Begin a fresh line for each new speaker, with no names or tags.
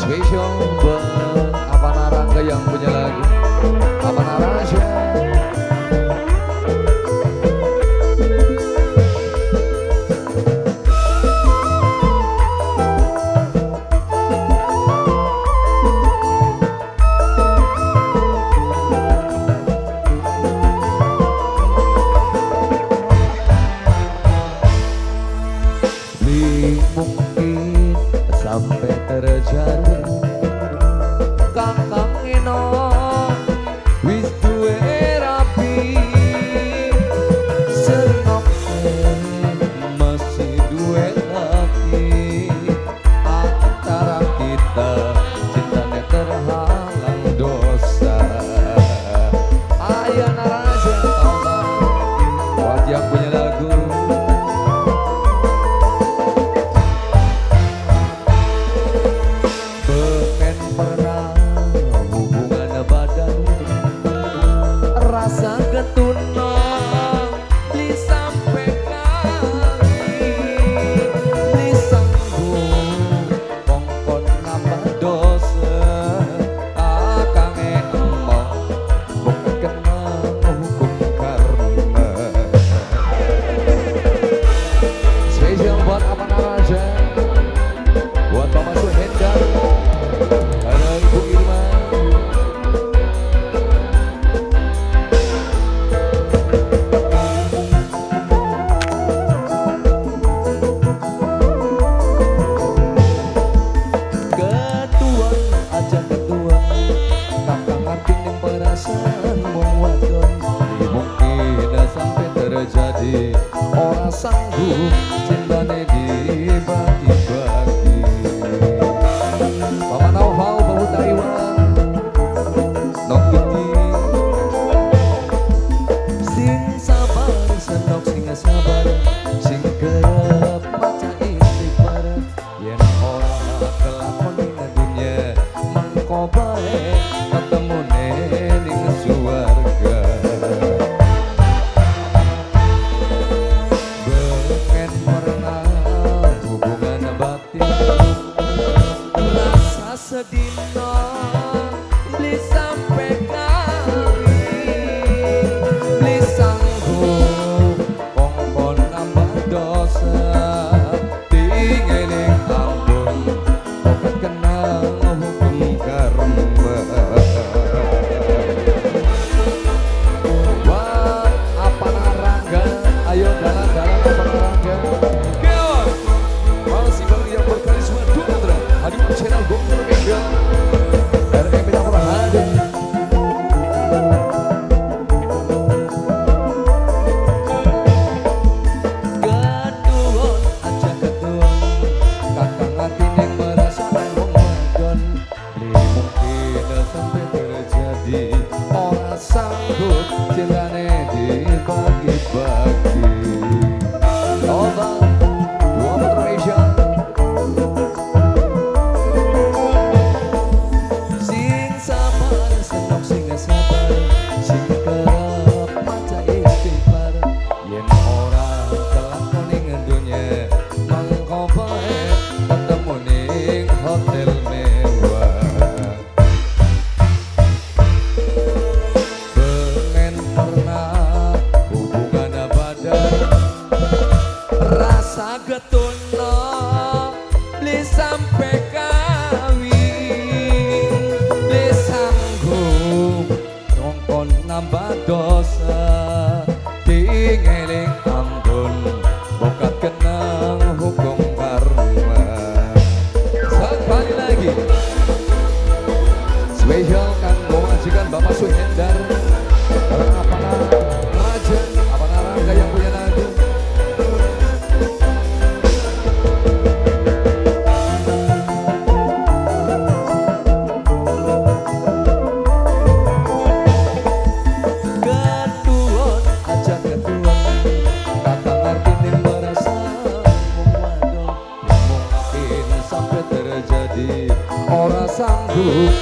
Spesial buat apa Narangga yang punya lagu apa Narasya. Mungkin sampai terjadi kakang eno wis duwe rapi senok masih duwe lagi antara kita cintanya terhalang dosa. Ayah Naraja Allah buat yang punya lagu rasa ketuna li sampai kali li sanggup kongkon nambah dosa akang emang bukan kena hukum karma. Spesial buat apa Naraja, buat Bapak Suhendar, ada Ibu Irma. Jadi orang sanggup cintanya dibagi-bagi. Mama Nauhau bahu Taiwan nok giti sing sabar senok sing sabar sing kerep maca istighfar yen ora kelakon ning dunya mangko bae ketemune ning suwarga. Sedina beli sampai kali beli sanggup kongkon nambah dosa tinggalin ampun bukan kena hukum karma. Wah apa Narangga, ayo dalan-dalan apa Narangga keon mau si bang yang berkarisma Dutra hadir di channel Gokul Media RMB Dapur hadir. Ketuon aja ketuon kakang hati yang merasakan mengwadon beli mungkin sampai terjadi orang sanggup cintanya dibagi-bagi. Coba dua Malaysia sing sabar senok sing sabar sing kerep maca istighfar yen ora kelakon ning dunya mangko bae ketemu ning hotel mewah. Pengen pernah hubungan badan rasa getuna beli sampai kawin beli sanggup ngongkon nambah dosa tinggalin ampun bukan kena hukum karma. Sekali lagi spesial kan mau ngajikan Bapak Suhendar apa Raja apa Narangga yang punya lagu. Ketuon aja ketuon kakang arti merasa mengwadon mungkin sampai terjadi orang sanggup